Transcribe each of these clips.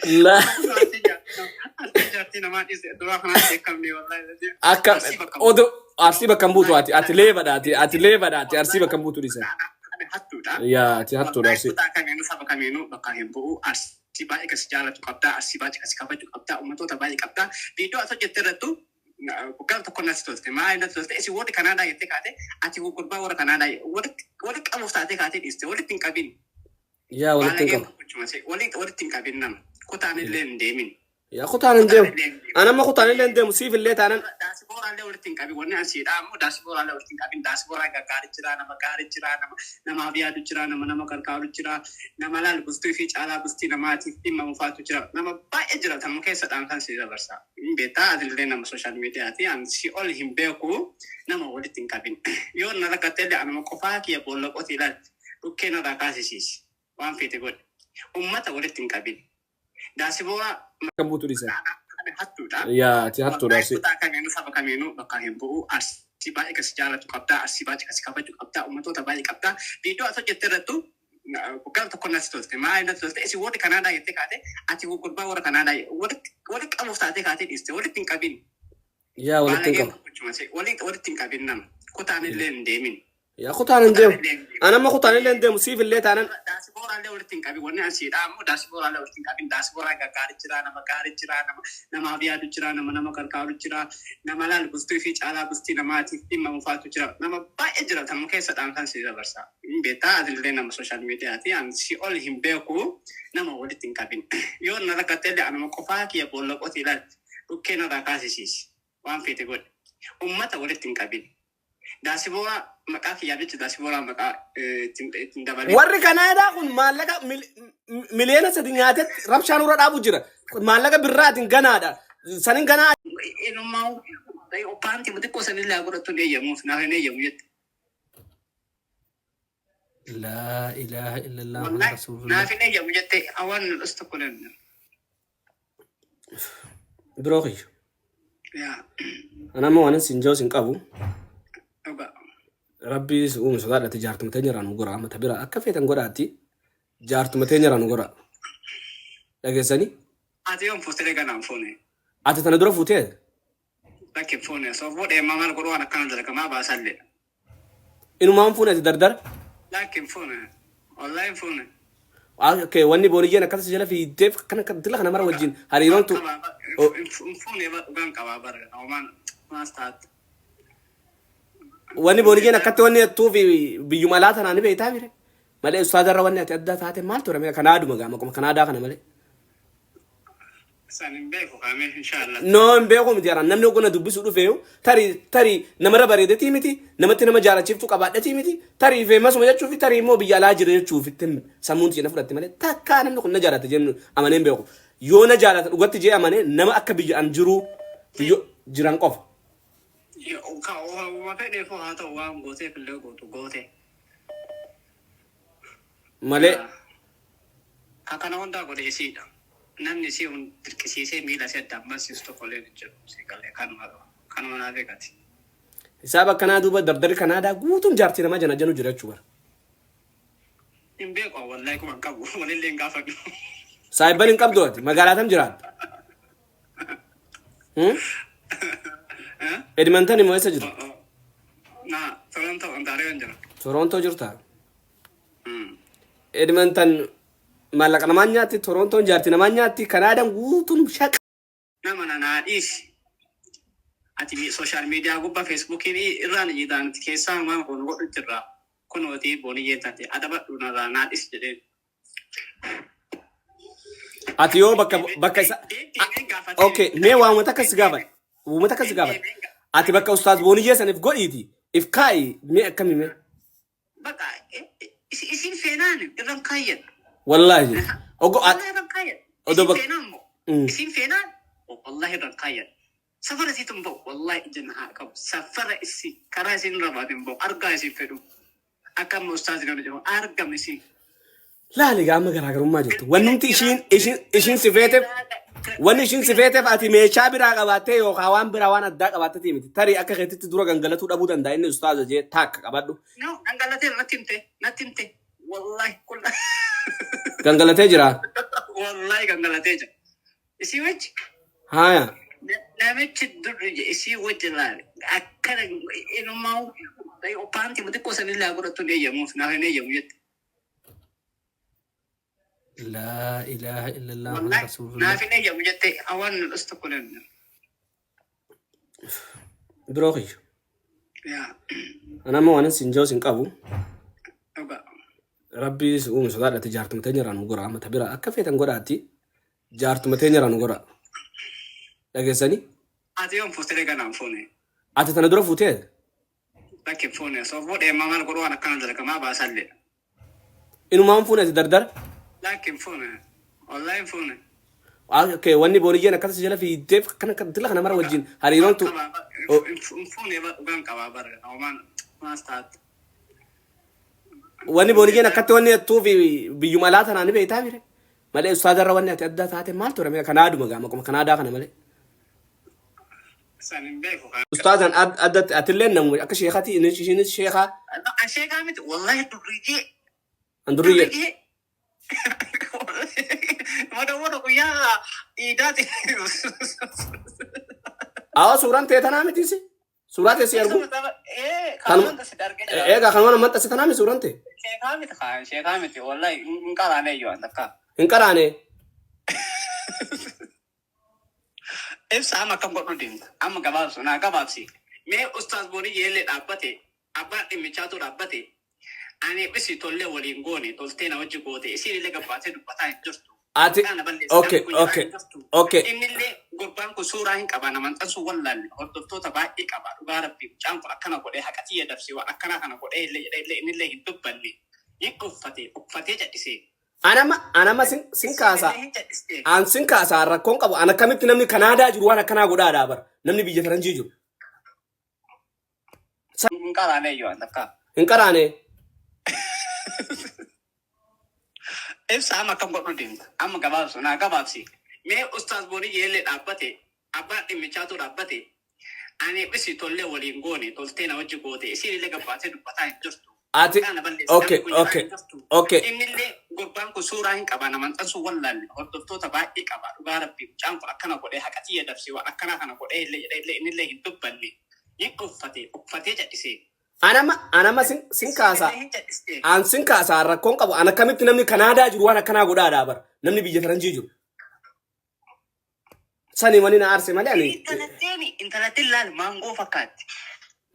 لا أتجاتي نما إيش دوا خنا كمني والله أكم أودو أرسيبا كمبوتو أتي ليفا أتي ليفا أتي أرسيبا كمبوتو ديسا يا أتي هاتو والله أرسي كنت أكمل سبب كمينو بقاهم بو أرسيبا إكسجالة تقطع أرسيبا إكسكابة تقطع ومتو تبالي قطع فيديو أتوجه ترتو bukan tokko nas tolte maa ina tolte esi wodi kanada yette kaate ati wo kurba wora kanada wodi qabu taate kaate diste wodi tinkabin يا ولا تنكم wodi tinkabin nam kutaan illee ndeemin يا خطان ندم أنا ما خطان إلا ندم سيف اللي أنا daasibora illee wodi tinkabin wonni asiidha ammoo daasibora illee wodi tinkabin daasibora gaggaari jira nama abiyaadu jira nama gargaaru jira nama laal bustuu fi caalaa bustii namaatiif dhimma mufaatu jira nama baay'ee jira tamu keessadhaan kan si dabarsa beetaa adillee nama sooshaal miidiyaati an si ol hin beeku nama wodi tinkabin yoo na rakkateelle anuma qofaa kiyya boolla qotii ilaal dhukkee narraa kaasisiisi waan feete godhe ummata wodi tinkabin daasibora كم بوتو ديسا hattuudha. يا أتي هاتو أرسي Kutaa kamiinuu saba kamiinuu bakka hin bu'u arsii baay'ee kasi jaalatu qabdaa arsii baay'ee kasi kabaju qabdaa ummatoota baay'ee qabdaa viidiyoo as hojjette irrattu buqqaan tokko nas tolte maa ina tolte esi wodi kanaadaa yette kaate ati gurbaa warra kanaadaa wodi qabuuf taate kaate dhiste walitti hin qabin يا ولا تنكم walitti hin qabin nama kutaan illee hin deemin يا خطان ندم أنا ما خطان إلا ندم سيف اللي أنا daasibora illee walitti hin qabin wanni asiidha ammoo daasibora illee walitti hin qabin daasibora gaggaari jira nama abiyaadu jira nama gargaaru jira nama laal bustuu fi caalaa bustii namaatiif dhimma mufaatu jira nama baay'ee jira tamu keessadhaan kan si dabarsa beetaa adillee nama sooshaal miidiyaati an si ol hin beeku nama walitti hin qabin yoo na rakkateelle anuma qofaa kiyya boolla qotii ilaal dhukkee narraa kaasisiisi waan feete godhe ummata walitti hin qabin daasibora maqaa kiyyaa jecha daasibora maqaa ittiin dabalee warri Kanaadaa kun maallaqa miliyoona 3 nyaate rabshaan urra dhaabu jira maallaqa birraatiin ganaadha sanin ganaa inummaa oppaanti xiqqoo sanillee godhattu eeyyamuuf naaf hin eeyyamu jette لا إله إلا الله محمد wallahi رسول الله naaf hin eeyyamu jette awwaan dhus tokko danna بروخي yaa أنا ما أنا سنجاو سنقابو dhuga ربي سوم سودا تجارت متنير عن غورا ما تبرا أكفيت عن غوراتي جارت متنير عن غورا لكن سني ati yoon fuutee ganaan foone أتتندرو فوتيه bakki foone soo fuudhee mamaan godhu waan akkana dalagamaa baasallee إنه ما أنفونه تدردر laakiin foone wallahi foone أوكي واني بوريجينا كذا سجلا في ديف كنا كنتلا خنا مرة وجين هريرون تو foone dhugaan qabaa bara awmaan maastaat واني بوريجينا كتة واني تو في بيومالات أنا نبي تابيره ماله أستاذ رواني أتأدى تاته مال ترى ميا كندا مقام كندا كنا ماله sanin beeku kaamee inshallah نو بيقوم ديارنا نمني وكنا دبي سودو فيو تري نمرة بريدة تيمتي نمتي نما جارا شيفتو كبادة تيمتي تري في ما سمجت شوفي تري مو بيجالا جري شوفي تم سامون تيجي نفرت ماله تكا نمني كنا جارا تجين أمانين بيقو يونا جارا وقت تجي أمانين نما أكبر أنجرو يو جيران كوف ma fedhe fo haa ta'u waan gootee fillee gootu goote ماله akkana hundaa godhe isiidha namni isii hun dirqisiisee miila isee adda ammarsiisu tokko illee hin jiru si galee kanuma naaf eegati حسابك كنا دوبا دردر كندا قوتم جارتي نما جنا جنو جرا شوبر hin beeku wallahi kuma hin qabu walillee hin gaafadhu سايبان إنكم دوت مقالاتهم جرات إدمنتني مو يسجل na Toronto Ontario hin jira تورونتو جرتا إدمنتن مالك نمانياتي تورونتو جارتي نمانياتي كندا قوتم شك nama na dhiisi ati sooshaal miidiyaa gubbaa feesbuukiin irraan ijiidhaan keessaa waan kun godhu jirra kunooti booniyyee taate adabadhu narraa naa dhiisi jedheen أتيو بكا أوكي مي وامتا كسجابا ومتا كسجابا أتي بكا أستاذ بوني جيسان إف قوليتي إف كاي مي أكمل مي bakka isin feenaan irraan kaayyan والله أوكو wallahi irraan kaayyan Odo isin bak- feenaan moo isin feenaan wallahi irraan kaayyan safara isiitu hin ba'u wallahi ijana haa qabu safara isi karaa isin rabaatin ba'u argaa isin fedhu akka amma ustaazi nama jedhamu argam isin لا لي قام قرا قرا ما جبت وننتي إشين سفيتف وني إشين سفيتف أتي ميشا برا قباتي أو خوان برا وانا دا قباتي تيمتي تري أكا خيتي تدورا غنغلتو أبو دان داين أستاذ جي تاك قبادو no nangalatee natti himte والله كل gangalatee jira والله كان غلطيجة اسي وجه haya نامت الدرج اسي وجه لا أكل إنه ما هو بانتي متكو سنين لا أقول توني يوم في نهار يوم يد la ilaha illallah muhammad والله rasulullah نافي يوم يد أوان الاستقلال biroqi يا ana ma wanan sinjoo sin qabu أوكا rabbi uum sodaadhate jaartumatee jiraan gora amma tabira akka feetan godhaatti jaartumatee jiraan gora dhageessanii أتى يوم فستري كان فوني ati tana dura fuutee لكن فوني صوفو إيه ما مال قرونا أنا كان ذلك ما بأسلي inumaan fuuneti dardar لكن فوني والله فوني okay wanni booniyyeen akkas jala fiiteef kana tilla kana mara wajjin hariiroontu فوني وكان كبابر أو ما استعد wanni booniyyeen akkatti wanni jettuu fi biyyuma alaa tanaan ni beektaa mire malee ustaazarra wanni ati adda taate maal ture mee kanaaduma gaama kuma kanaadaa kana malee سنين بيكو ustaazan adda atilleen namu akka sheekati ishiinis sheekaa الشيء قامت والله تريجي an durriyyee تريجي ما دوروا يا إيداتي awa suuraan tee tanaa mitiisi suuraa teessi argu إيه كمان تصدق كده eegaa kanuma namatti asi tanaa mi suuraan tee شيء قامت والله نقال عليه يو عندك hin qaraane إبس أما كم قطع دين أما كباب سنا كباب سي مي أستاذ بوني يلي أبتي أبا إمشاتو أبتي أنا بس يطلع ولينغوني تلتين وجه قوتي يصير لك باتي باتي جستو ati أنا بلش okay okay okay إن اللي قربان كسورة هين كبانا من تنسو ولا هردفتو تبا إكبا رغارب بيم جانكو أكنا قولي حكاتي يدفسي وأكنا كنا قولي إن اللي هندبني يقفتي جاتيسي anama sin kaasaa an sin kaasaa rakkoon qabu an akkamitti namni kanaadaa jiru waan akkanaa godhaadhaa bara namni biyya faranjii jiru نقال عليه يو عندك hin qaraane إبس أما كم قطع دين أما كباب سنا كباب سي مي أستاذ بوني يلي أبتي أبا إمشاتو أبتي أنا بس يطلع ولينغوني تلتين وجه قوتي يصير لك باتي باتي جستو ati أنا بلش okay okay okay إن اللي قربان كسورة هين كبانا من تنسو ولا هردفتو تبا إكبا رغارب بيم جانكو أكنا قولي حكاتي يدفسي وأكنا كنا قولي إن اللي هندبني يقفتي جاتيسي anama sin kaasaa an sin kaasaa rakkoon qabu an akkamitti namni kanaadaa jiru waan akkanaa godhaadhaa bara namni biyya faranjii jiru sani wani na aarse malee ani intalattiin laal maangoo fakkaatti.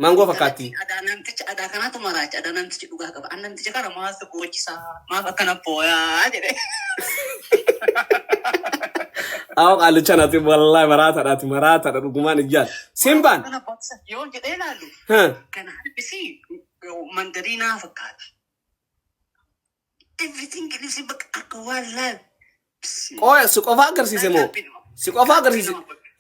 maangoo fakkaatti Adaa kanatu maraacha adaa namtichi dhugaa qaba. An namticha kana maasa gochisaa maaf akkana booyaa jedhe. awo qaalicha naati wallahi maraataadha dhugumaan ijjaan simbaan Kana boqsa yoo jedhee ilaallu kana harbisii mandariinaa fakkaata. Everything is akka waan laal. qooya si qofaa agarsiise moo si qofaa agarsiise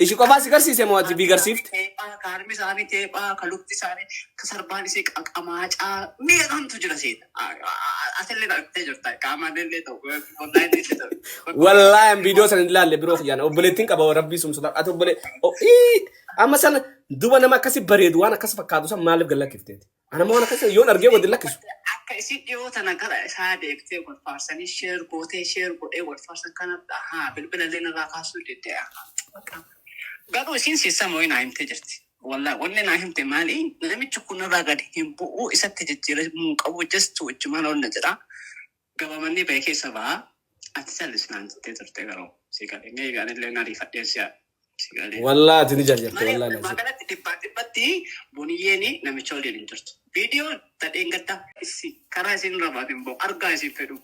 ishi qofaa si agarsiise moo ati biigarsiifte Teephaa kaarmi isaanii teephaa kalukti isaanii kasarbaan isii qaqamaacaa mi'a kamtu jira seeta. Asillee dhaqxee jirta qaamaan illee ta'u online illee ta'u. wallahi an viidiyoo sana ilaalle biroo kiyyaan obboleettiin qaba rabbii sumsuta ati amma sana duba nama akkasi bareedu waan akkas fakkaatu san maaliif gallakkifteeti anama waan akkas yoon argee wadi lakkisu Akka isin dhiyoo tana gara isaa deektee wal faarsanii sheer godhee wal faarsan kanatti bilbila illee irraa kaasuu deddee'a. Garuu isin siisama wayii naa himtee jirti. Wallaahi wanni naa himte maali? Namichi kun irraa gadi hin bu'u isatti jijjiiramuu qabu jestu wajjumaan oolna jedha. Gabamanni ba'e keessa ba'a. Ati sallisnaan jettee turte garuu si galee mee gaanillee naa riifadheessi'a. wallahi ati ni jarjarte wallahi lazi Magaalatti dhibbatti boniyyeeni namicha waliin hin jirtu. Viidiyoo tadheen gadda karaa isin irra baatin ba'u argaa isin fedhu.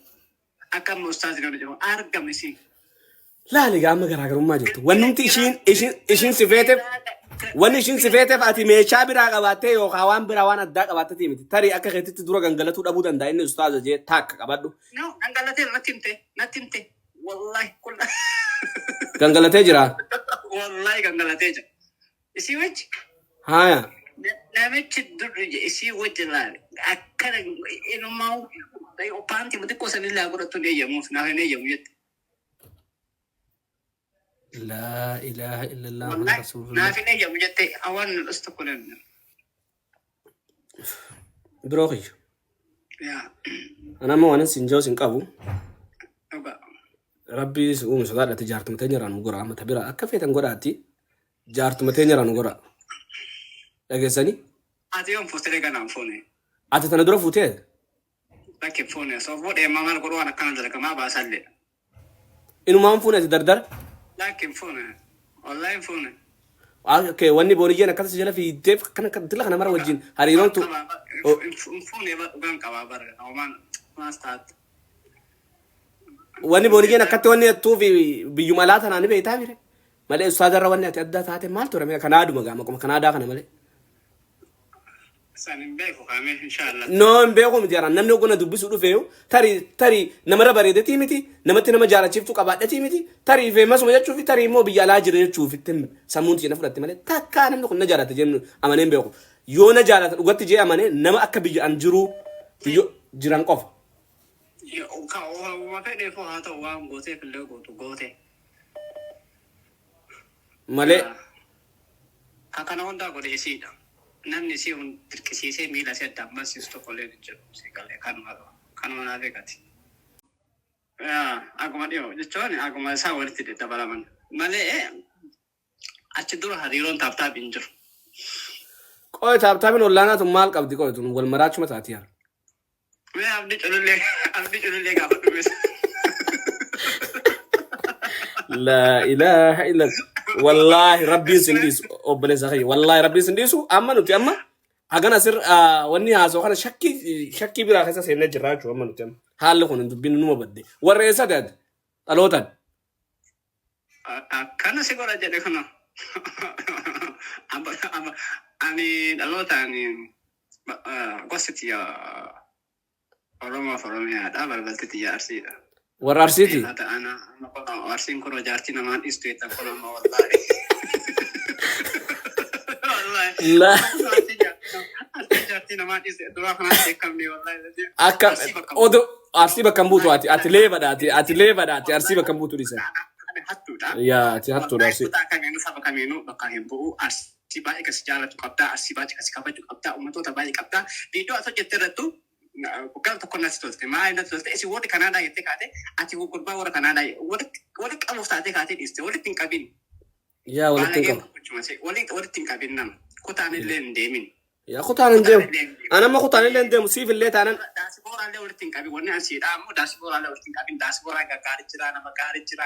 Akka amma ustaatiin hojii jiru argame isin. laali gaama garaagarummaa jirtu wannumti ishiin sifeeteef wanni ishiin sifeeteef ati meeshaa biraa qabaattee yookaan waan biraa waan addaa qabaattee miti tarii akka keetitti dura gangalatuu dhabuu danda'a inni ustaaza jee taakka qabadhu No, gangalatee natti himte. Wallahi kulla. gangalatee jira Wallahi gangalatee jira. Isii wajji haya namichi durri isii wajji laale akkana inumaa paantii xiqqoo sanillee godhattu ni eeyyamuuf naaf hin eeyyamu jette. laa ilaaha illallah Wallahi rasulullah naaf hin eeyyamu jette awaan dhus tokko danda'a. biroo kiyya yaa أنا ما وانا سنجوز إنكابو dhuga ربي سوم سداد تجارت متين رانو غورا أما تبيرا أكفي تنغورا أتي جارت متين رانو غورا أجلسني ati yoon fuutee ganaan fuune أتى تندرو فوتيد bakki fuune soo fuudhee mamal godhu waan akkana dalagamaa baasallee إنه ما أنفون أتدردر laakiin fuune online fuune أوكي واني بونيجي أنا كذا سجلا في تيف كنا كدلك أنا مرة وجين هريرون تو fuune dhugaan qabaa bara omaan maastaat واني بونيجي أنا كتة واني تو في بيومالات أنا نبي تامير مالي أستاذ رواني أتأدى تاتي مال ترى مي كنادو مقام كم كنادا كنا مالي sanin beeku kaame inshallah نو بيقو مديرا نمنو كنا دبسوا له فيو تاري نمرة بريدة تيمتي نمتي نما جارا شفتو كبادة تيمتي تاري في مسمى تشوفي تاري مو بيجالا جري تشوفي تم سامونتي نفرت مالي تكا نمنو كنا جارا تجمع أمانين بيقو يونا جارا وقت تجي أمانين نما أكبي أنجرو بيجو جيران قف ka o ma fede fo ha to wa ngote pille go to gote مالي kakana honda go de sida namni si un tirkisiise miila se damma sisto kolle jiru si kale kanuma na vegati aguma dio jechuun aguma isaa walitti dabalaman malee achi dura hariiroon taaptaap hin jiru قوي تابتابين ولا أنا ثم مال قبضي قوي تون والمراش ما تعطيها mee abdi culullee gaafa dhumes لا إله إلا والله ربي سنديس أبلي سخي والله ربي سنديسو أما نتي أما أجانا سر وني هذا أنا شكي بلا خساسة سينة جراج أما نتي أما حال لكون أنتو بين نوما بدي والرئيسة ده الوطن kana si gora jedhe kana ani dhaloota ani gositi oromoo fi oromiyaadha balbaltiti arsiidha والرئيسيتي hata ana arsiin kun jaartii namaan dhiistu jettan kun amma wallahi wallahi لا jaartii namaan dhiistu duraa kanaan beekamne wallahi أكا أودو أرسي بكمبوتو أتي ليفا أرسي بكمبوتو لسه hattuudha يا تي هاتو رأسي kutaa kamiinuu saba kamiinuu bakka hin bu'u arsii baay'ee kasi jaalatu qabdaa arsii baay'ee kasi kabaju qabdaa ummatoota baay'ee qabdaa viidiyoo as hojjette irrattu gam tokko natti tolte maa inni tolte isi warri kanaadaa jettee kaate ati gurbaa warra kanaadaa wali qabuuf taatee kaatee dhiiste walitti hin qabin يا ولا تنكر walitti hin qabin nama kutaan illee hin deemin يا خطان ندم أنا ما خطان اللي ندم سيف اللي تانا daasibooraallee walitti hin qabin wanni asiidha ammoo daasibooraallee walitti hin qabin daasibooraa gaggaarii jira nama gaarii jira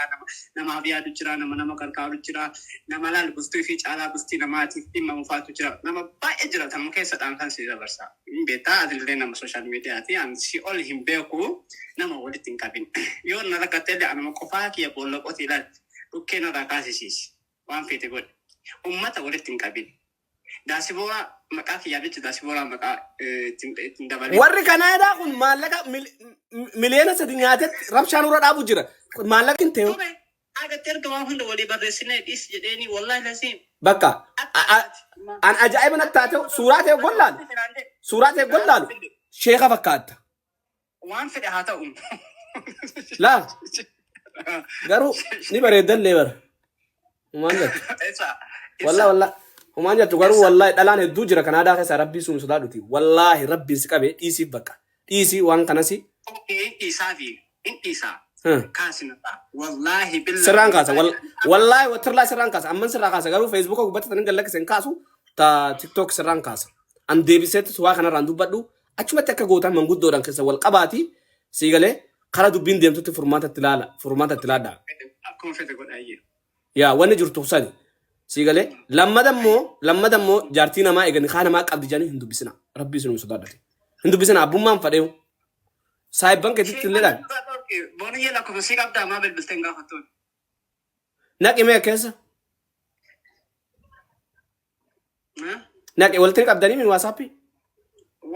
namaaf yaadu jira nama gargaaru jira nama laal gustuu fi caalaa gustii namaatiif dhimma mufaatu jira nama baay'ee jira tanuma keessa dhaamsan si dabarsa hin beektaa atillee nama sooshaal miidiyaati an si ol hin beeku nama walitti hin qabin yoo na rakkatteellee anuma qofaa kiyya boolla qotii ilaal dhukkee narraa kaasisiisi waan feete godhe ummata walitti hin qabin daasibooraa maqaa kiyyaa jecha daasibooraa maqaa ittiin dabalee warri kanaadaa kun maallaqa miliyoona sadi nyaatet rabshaan irra dhaabu jira maallaqin ta'e agatti erga hunda walii barreessinee dhiis jedheeni wallahi lasiin bakka an ajaa'iba natti taate suuraa ta'e gollaalu sheeka fakkaatta waan fedhe haa ta'u laa garuu ni bareeddallee bara humaan jettu wallaa humaan jettu garuu wallaahi dhalaan hedduu jira kanaadaa keessa rabbii sun sodaadhuti wallaahi rabbiin si qabee dhiisiif bakka dhiisii waan kanasi isaa fi isaa kaasinata wallahi billahi sirraan kaasa wallaahi watirlaa sirraan kaasa amman sirraa kaasa garuu feesbuuka gubbatti tanin gallakkisen kaasu ta tiktok sirraan kaasa an deebiseetti suwaa kanarraan dubbadhu achumatti akka gootan manguddoodhaan keessa wal qabaati sii galee kara dubbiin deemtutti furmaatatti ilaadhaa akkuma fedhe godhaayyee yaa wanni jirtu sani sii galee lammadammoo jaartii namaa eegani kaa namaa qabdi jedhanii hin dubbisina rabbii sun sodaadhate hin dubbisina abbummaan fadheewu saayibban keetitti illeedhaan Boniyee lakkuma si qabdaa maa bilbilteen gaafattuun naqimee keessa naqe walitti qabdanii min waasaappii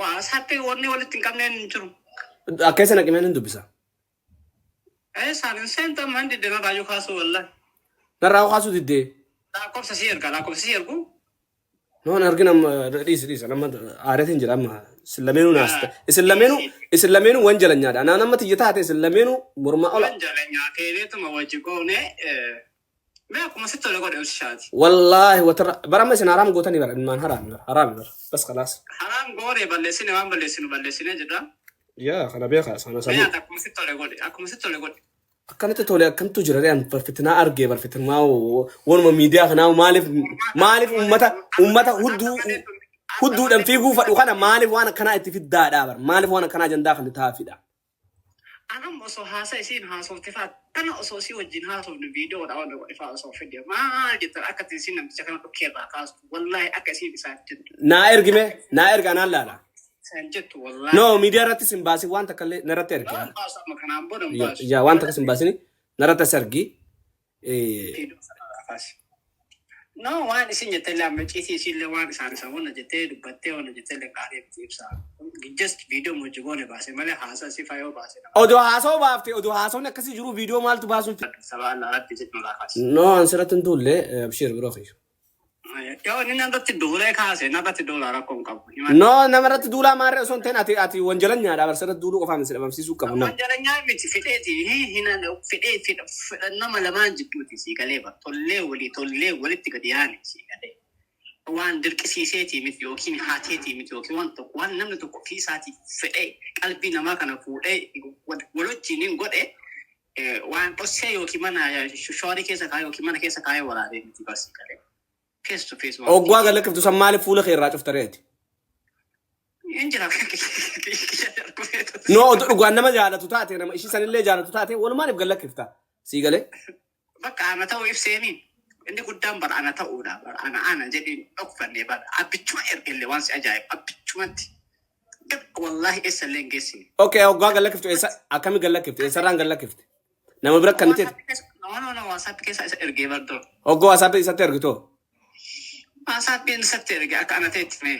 waasappii wanni walitti hin qabneen hin jiru akkeessa naqimeen hin dubbisa saanin seenta man diddena raayuu kaasuu wallahi narraa kaasuu diddee lakkoofsa si ergu noon argina dhiisa nama aadatiin jira amma isin lameenuu wanjalanyaadha anaa nama tiyya taate isin lameenuu mormaa ola wanjalanyaa keedeetuma wajji goone mee akkuma sitti tole godhe ulshaati wallaahi watarra barama isin haraam gootanii bara ilmaan haraami bara bas khalaas haraam goone balleessine waan balleessinu balleessine jedha يا خنا بيخا أنا سامي Beata akkuma sitti tole godhe. akkanatti tole akkamtu jira re'an barfitinaa argee barfitinaa wanuma miidiyaa kanaa maaliif ummata hudduudhaan fiiguu fadhu kana maaliif waan akkanaa itti fiddaadhaa bar maaliif waan akkanaa jandaa kan taafidha. Anam osoo haasa isiin haasofte fa'aa kana osoo si wajjin haasofne viidiyoodha waan godhe fa'aa osoo fedhe maal jettan akka isin namticha kana dhukkeerraa kaastu wallaahi akka isiin isaa jettu. Naa erga anaan laala. San jettu wallaahi. No miidiyaa irratti sin baasi waan takka illee narratti ergi. Haasama kanaan booda baasu. Yaa waan takka sin baasini narratti as ergi. No waan isin jettee lamma ciisii isiillee waan isaan isa wanna jettee dubbattee wanna jettee illee qaadee ibsaa. Just viidiyoo mojji goone baase malee haasaa si fayyoo baase. Odoo haasoo baafte odoo haasawni akkasii jiru viidiyoo maaltu baasuun fi. Sabaa alatti jettu laakaas. No ansirratti hin tuulle abshir biroo kiyyu. Yoo inni narratti duulee kaase narratti duulaa rakkoon qabu. No namarratti duulaa maarree osoo hin ta'in ati wanjalan nyaadhaa barsirratti duuluu qofaa misi dhabamsiisuu qabu. Wanjalan nyaa miti fedheeti fedhee nama lamaan jidduuti sii galee ba tollee walitti gadi yaane sii galee. Waan dirqisiiseetii miti yookiin haateetii miti yookiin waan tokko waan namni tokko ofii isaatii fedhee qalbii namaa kana fuudhee walochiin godhe waan dhossee yookiin mana shoorii keessa kaayee yookiin mana keessa kaayee waraabee miti barsii galee. Face to face. Ogwaa gala kiftu san maaliif fuula kee irraa cuftareeti? Injira. No dhugaan nama jaalatu taate nama ishii sanillee jaalatu taate walumaaniif gala kifta sii galee. Bakka ana ta'uu ibseemi. Inni guddaan bara ana ta'uudha bara ana jedhiin dhokfannee bara abbichuma ergellee waan si ajaa'ibu abbichumatti. Wallahi eessa illee hin geessine. Okay ogwaa gala kiftu eessa akkami gala kiftu eessarraan gala kifte? Nama bira kan ta'e. No WhatsApp keessa isa ergee bardoo. Ogwaa WhatsApp isatti ergitoo? WhatsApp isatti ergee akka ana ta'etti mee.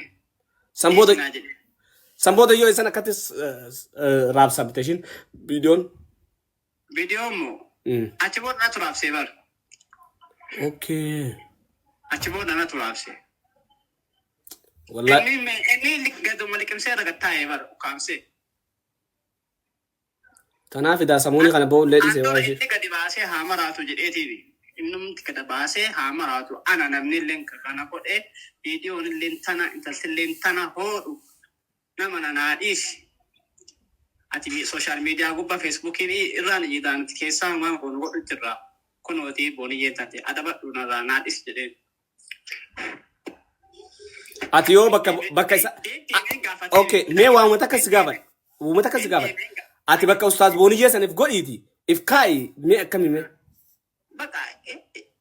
Sambooda yoo isan akkatis raabsabte shin viidiyoon. Viidiyoon moo? Achi booda natu raabsee bara. Okay. Achi booda natu raabsee. Wallahi. Inni gaduma liqimsee ragattaa'ee bara ukaamsee. Kanaaf idaa samuuni kana ba'uun leedhisee waa ishee. Inni gadi baasee haa maraatu jedheetiifi. Innumti gadi baasee haa maraatu ana namni illee kana godhee viidiyoon illee tana intalti illee tana hoodhu nama nanaadhiisi. Ati sooshaal miidiyaa gubbaa feesbuukii irraan iyyidaan keessaa waan kun godhu jirra. Kunooti booniyyee taate adabadhu narraa naadhis jedhee. Ati yoo bakka isa. Okay mee waamata akkas gaafadha. Waamata akkas gaafadha. Ati bakka ustaaz booniyyee saniif godhiiti. If kaayi mee akkami mee? Bakka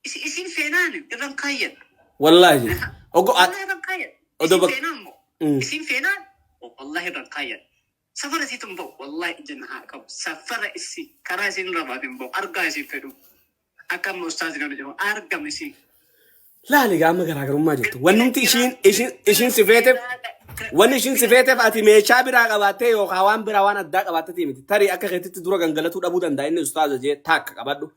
isin feenaan irraan kaayyan. Wallahi. Ogo irraan kaayyan. Isin feenaan moo? Isin feenaan wallahi irraan kaayyan. Safara isiitum bo'u wallahi ijaan haa qabu. Safara isi karaa isin rabaatin bo'u argaa isin fedhu. Akkam ustaaz nama jedhamu argam isin. Laali gaama garaagarummaa jirtu. Wanti ishiin sifeeteef ati meeshaa biraa qabaattee yookaan waan biraa waan addaa qabaattee miti. Tarii akka keetitti dura gangalatuu dhabuu danda'a inni ustaaza jee taakka qabadhu.